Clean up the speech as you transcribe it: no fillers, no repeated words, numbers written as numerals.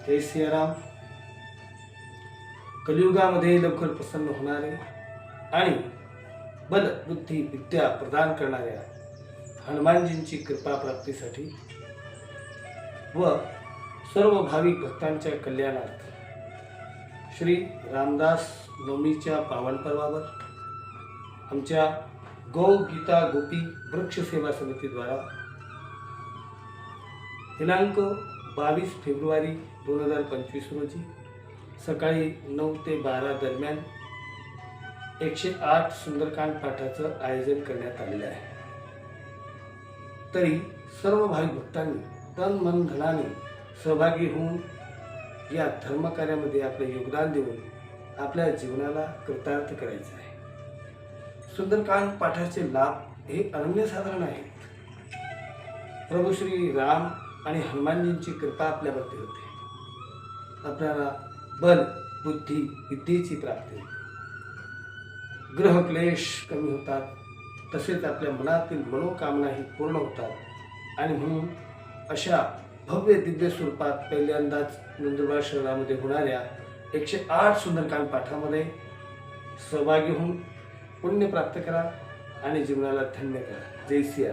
जय सियाराम. कलियुगामध्ये लवकर प्रसन्न होणारे आणि बल बुद्धी विद्या प्रदान करणाऱ्या हनुमानजींची कृपा प्राप्तीसाठी व सर्व भाविक भक्तांच्या कल्याणार्थ श्री रामदास नवमीच्या पावन पर्वावर आमच्या गौ गीता गोपी वृक्ष सेवा समितीद्वारा दिनांक 22 फेब्रुवारी 2025 रोजी सकाळी 9 ते 12 दरम्यान 108 सुंदरकांड पाठाचं आयोजन करण्यात आलेलं आहे. तरी सर्व भाविक भक्तांनी तन मन धनाने सहभागी होऊन या धर्मकार्यामध्ये आपले योगदान देऊन आपल्या जीवनाला कृतार्थ करायचे आहे. सुंदरकांड पाठाचे लाभ हे अनन्यसाधारण आहेत. प्रभू श्री राम आणि हनुमानजींची कृपा आपल्यावरती होते. आपल्याला बल बुद्धी विद्येची प्राप्ती होते. ग्रह क्लेश कमी होतात. तसेच आपल्या मनातील मनोकामनाही पूर्ण होतात आणि म्हणून अशा भव्य दिव्य स्वरूपात पहिल्यांदाच नंदुरबार शहरामध्ये होणाऱ्या 108 सुंदरकांड पाठामध्ये सहभागी होऊन पुण्य प्राप्त करा आणि जीवनाला धन्य करा. जय सिया.